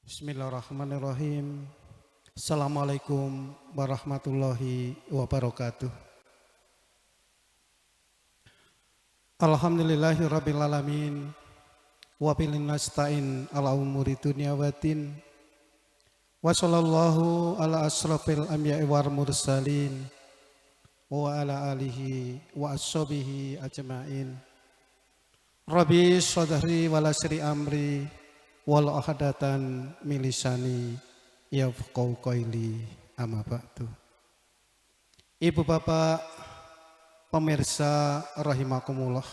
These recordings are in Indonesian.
Bismillahirrahmanirrahim. Assalamualaikum warahmatullahi wabarakatuh. Alhamdulillahirabbil alamin. Wa bihi nasta'in ala umuri dunya waddin. Wa sallallahu ala asrafil anbiya'i wal mursalin wa ala alihi wa ashabihi ajmain. Rabbi shodri wal asri amri wal ahadatan milisani yafqahu qaili amma ba'du. Ibu bapak pemirsa rahimakumullah,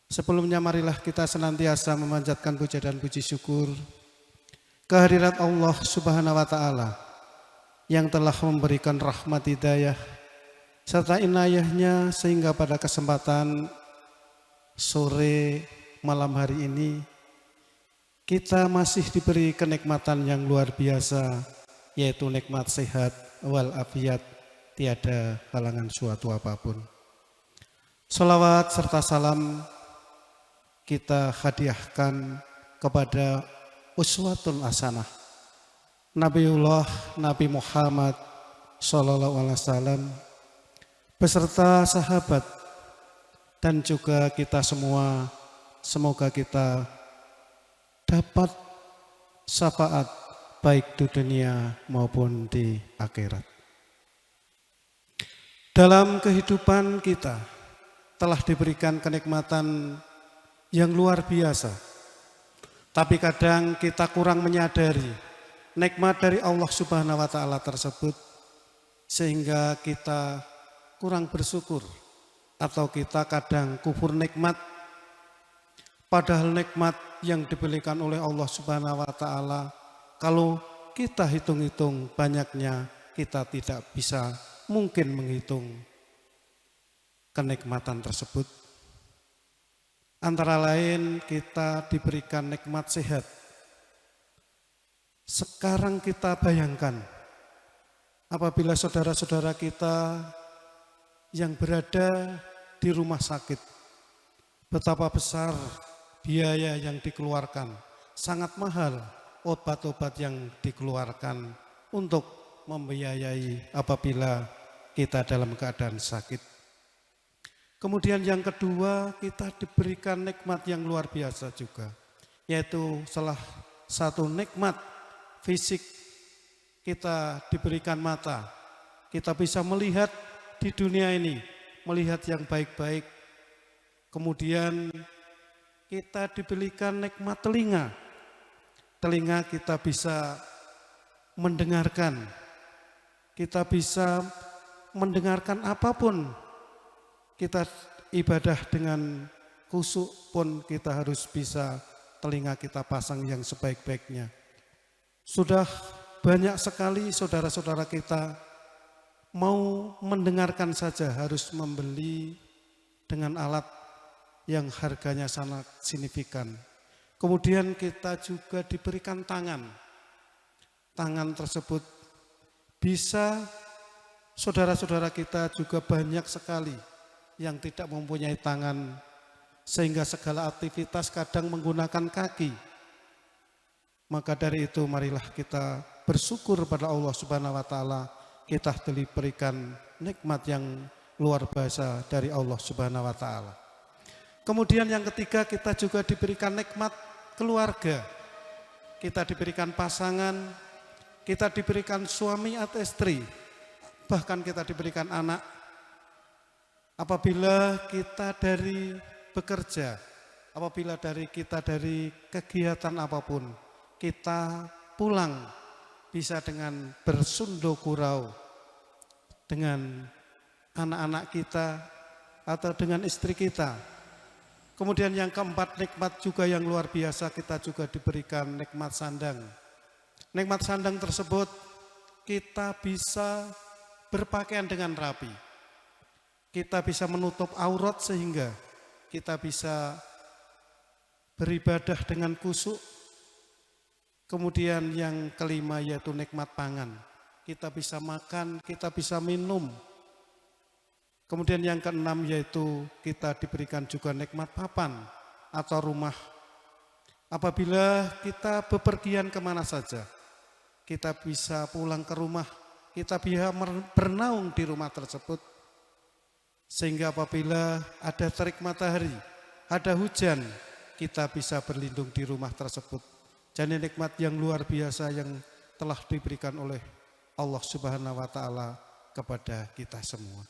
sebelumnya marilah kita senantiasa memanjatkan puja dan puji syukur kehadirat Allah Subhanahu wa taala yang telah memberikan rahmat hidayah serta inayahnya sehingga pada kesempatan sore malam hari ini kita masih diberi kenikmatan yang luar biasa, yaitu nikmat sehat wal afiat, tiada halangan suatu apapun. Salawat serta salam kita hadiahkan kepada uswatun hasanah Nabiullah Nabi Muhammad sallallahu alaihi wasallam beserta sahabat dan juga kita semua. Semoga kita dapat syafaat baik di dunia maupun di akhirat. Dalam kehidupan kita telah diberikan kenikmatan yang luar biasa. Tapi kadang kita kurang menyadari nikmat dari Allah Subhanahu wa taala tersebut sehingga kita kurang bersyukur atau kita kadang kufur nikmat. Padahal nikmat yang diberikan oleh Allah Subhanahu wa taala kalau kita hitung-hitung banyaknya kita tidak bisa mungkin menghitung kenikmatan tersebut. Antara lain kita diberikan nikmat sehat. Sekarang kita bayangkan apabila saudara-saudara kita yang berada di rumah sakit, betapa besar biaya yang dikeluarkan, sangat mahal obat-obat yang dikeluarkan untuk membiayai apabila kita dalam keadaan sakit. Kemudian yang kedua, kita diberikan nikmat yang luar biasa juga, yaitu salah satu nikmat fisik, kita diberikan mata. Kita bisa melihat di dunia ini, melihat yang baik-baik. Kemudian kita diberikan nikmat telinga. Telinga kita bisa mendengarkan. Kita bisa mendengarkan apapun. Kita ibadah dengan khusyuk pun kita harus bisa telinga kita pasang yang sebaik-baiknya. Sudah banyak sekali saudara-saudara kita mau mendengarkan saja harus membeli dengan alat yang harganya sangat signifikan. Kemudian kita juga diberikan tangan. Tangan tersebut bisa saudara-saudara kita juga banyak sekali yang tidak mempunyai tangan sehingga segala aktivitas kadang menggunakan kaki. Maka dari itu marilah kita bersyukur pada Allah Subhanahu wa taala kita diberikan nikmat yang luar biasa dari Allah Subhanahu wa taala. Kemudian yang ketiga, kita juga diberikan nikmat keluarga. Kita diberikan pasangan, kita diberikan suami atau istri, bahkan kita diberikan anak. Apabila kita dari bekerja, apabila kita dari kegiatan apapun, kita pulang bisa dengan bersundo gurau dengan anak-anak kita atau dengan istri kita. Kemudian yang keempat, nikmat juga yang luar biasa, kita juga diberikan nikmat sandang. Nikmat sandang tersebut kita bisa berpakaian dengan rapi. Kita bisa menutup aurat sehingga kita bisa beribadah dengan khusyuk. Kemudian yang kelima yaitu nikmat pangan. Kita bisa makan, kita bisa minum. Kemudian yang keenam yaitu kita diberikan juga nikmat papan atau rumah Apabila kita bepergian kemana saja, kita bisa pulang ke rumah, kita bisa bernaung di rumah tersebut. Sehingga apabila ada terik matahari, ada hujan, kita bisa berlindung di rumah tersebut. Jadi nikmat yang luar biasa yang telah diberikan oleh Allah Subhanahu wa Ta'ala kepada kita semua.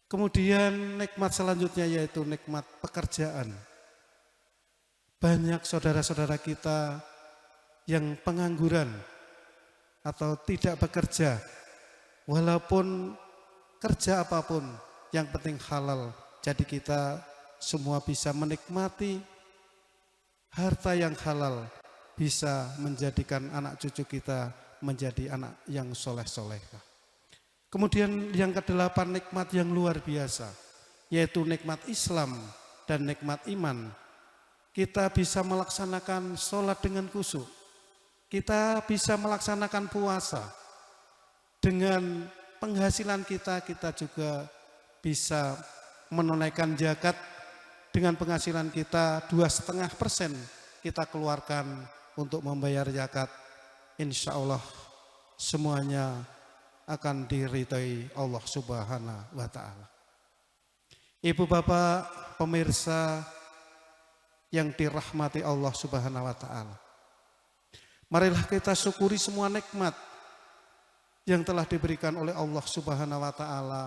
Kemudian nikmat selanjutnya yaitu nikmat pekerjaan. Banyak saudara-saudara kita yang pengangguran atau tidak bekerja, walaupun kerja apapun yang penting halal. Jadi kita semua bisa menikmati harta yang halal, bisa menjadikan anak cucu kita menjadi anak yang soleh-solehah. Kemudian yang kedelapan, nikmat yang luar biasa, yaitu nikmat Islam dan nikmat iman. Kita bisa melaksanakan sholat dengan khusyuk, kita bisa melaksanakan puasa. Dengan penghasilan kita, kita juga bisa menunaikan zakat. Dengan penghasilan kita 2,5% kita keluarkan untuk membayar zakat. Insya Allah semuanya akan diridhai Allah Subhanahu wa Ta'ala. Ibu bapak pemirsa yang dirahmati Allah Subhanahu wa Ta'ala, marilah kita syukuri semua nikmat yang telah diberikan oleh Allah Subhanahu wa Ta'ala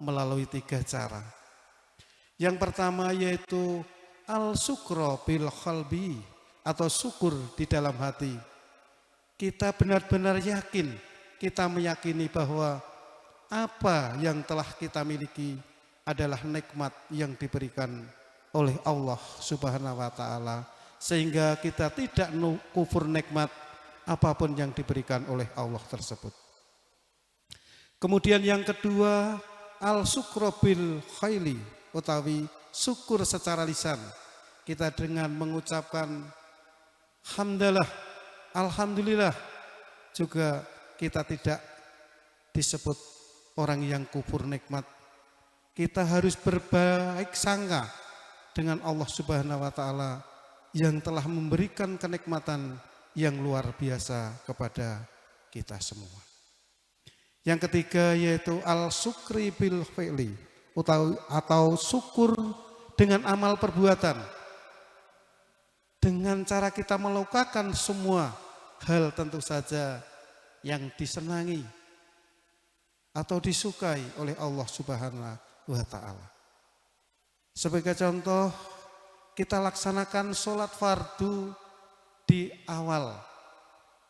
melalui 3 cara. Yang pertama yaitu al-syukra bil qalbi, atau syukur di dalam hati. Kita benar-benar yakin, kita meyakini bahwa apa yang telah kita miliki adalah nikmat yang diberikan oleh Allah Subhanahu wa Ta'ala, sehingga kita tidak kufur nikmat apapun yang diberikan oleh Allah tersebut. Kemudian yang kedua, al-syukra bil khaili, utawi syukur secara lisan. Kita dengan mengucapkan hamdalah, alhamdulillah, juga kita tidak disebut orang yang kufur nikmat. Kita harus berbaik sangka dengan Allah Subhanahu wa Ta'ala yang telah memberikan kenikmatan yang luar biasa kepada kita semua. Yang ketiga yaitu al-syukri bil fi'li, atau syukur dengan amal perbuatan. Dengan cara kita melakukan semua hal tentu saja yang disenangi atau disukai oleh Allah Subhanahu wa Ta'ala. Sebagai contoh, kita laksanakan sholat fardu di awal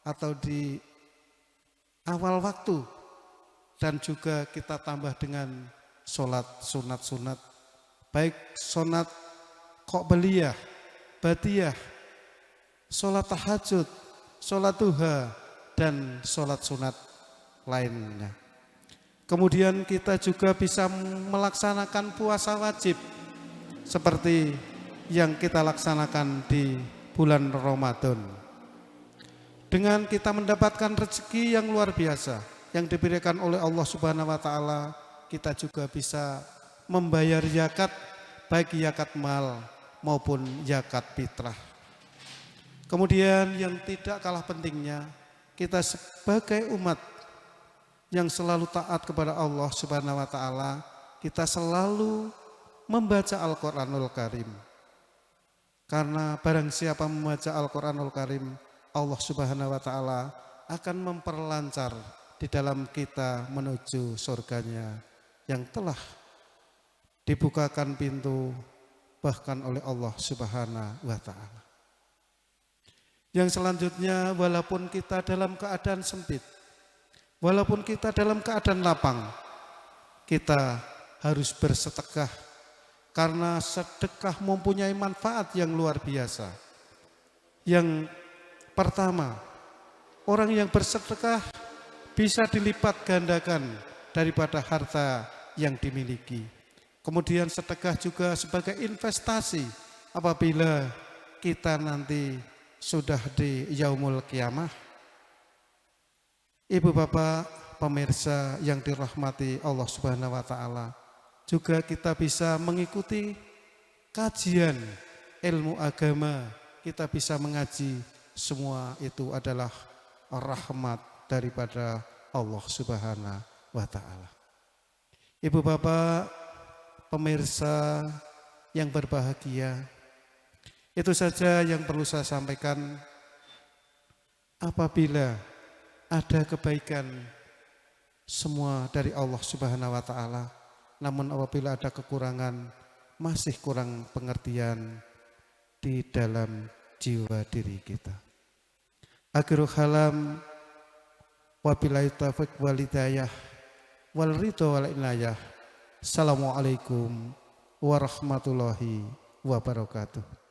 atau di awal waktu, dan juga kita tambah dengan sholat sunat-sunat, baik sholat qobliyah, badiyah, sholat tahajud, sholat duha, dan sholat sunat lainnya. Kemudian kita juga bisa melaksanakan puasa wajib seperti yang kita laksanakan di bulan Ramadan. Dengan kita mendapatkan rezeki yang luar biasa yang diberikan oleh Allah Subhanahu wa Ta'ala, kita juga bisa membayar zakat, baik zakat mal maupun zakat fitrah. Kemudian yang tidak kalah pentingnya, kita sebagai umat yang selalu taat kepada Allah Subhanahu wa Ta'ala, kita selalu membaca Al-Quranul Karim. Karena barang siapa membaca Al-Quranul Karim, Allah Subhanahu wa Ta'ala akan memperlancar di dalam kita menuju surganya yang telah dibukakan pintu bahkan oleh Allah Subhanahu wa Ta'ala. Yang selanjutnya, walaupun kita dalam keadaan sempit, walaupun kita dalam keadaan lapang, kita harus bersedekah, karena sedekah mempunyai manfaat yang luar biasa. Yang pertama, orang yang bersedekah bisa dilipat gandakan daripada harta yang dimiliki. Kemudian sedekah juga sebagai investasi apabila kita nanti sudah di yaumul kiamah. Ibu bapak pemirsa yang dirahmati Allah Subhanahu wa Ta'ala, juga kita bisa mengikuti kajian ilmu agama, kita bisa mengaji, semua itu adalah rahmat daripada Allah Subhanahu wa Ta'ala. Ibu bapak pemirsa yang berbahagia, itu saja yang perlu saya sampaikan. Apabila ada kebaikan, semua dari Allah Subhanahu wa Ta'ala. Namun apabila ada kekurangan, masih kurang pengertian di dalam jiwa diri kita. Akhirul kalam, wabillahi taufiq wal hidayah wal ridha wal inayah. Assalamualaikum warahmatullahi wabarakatuh.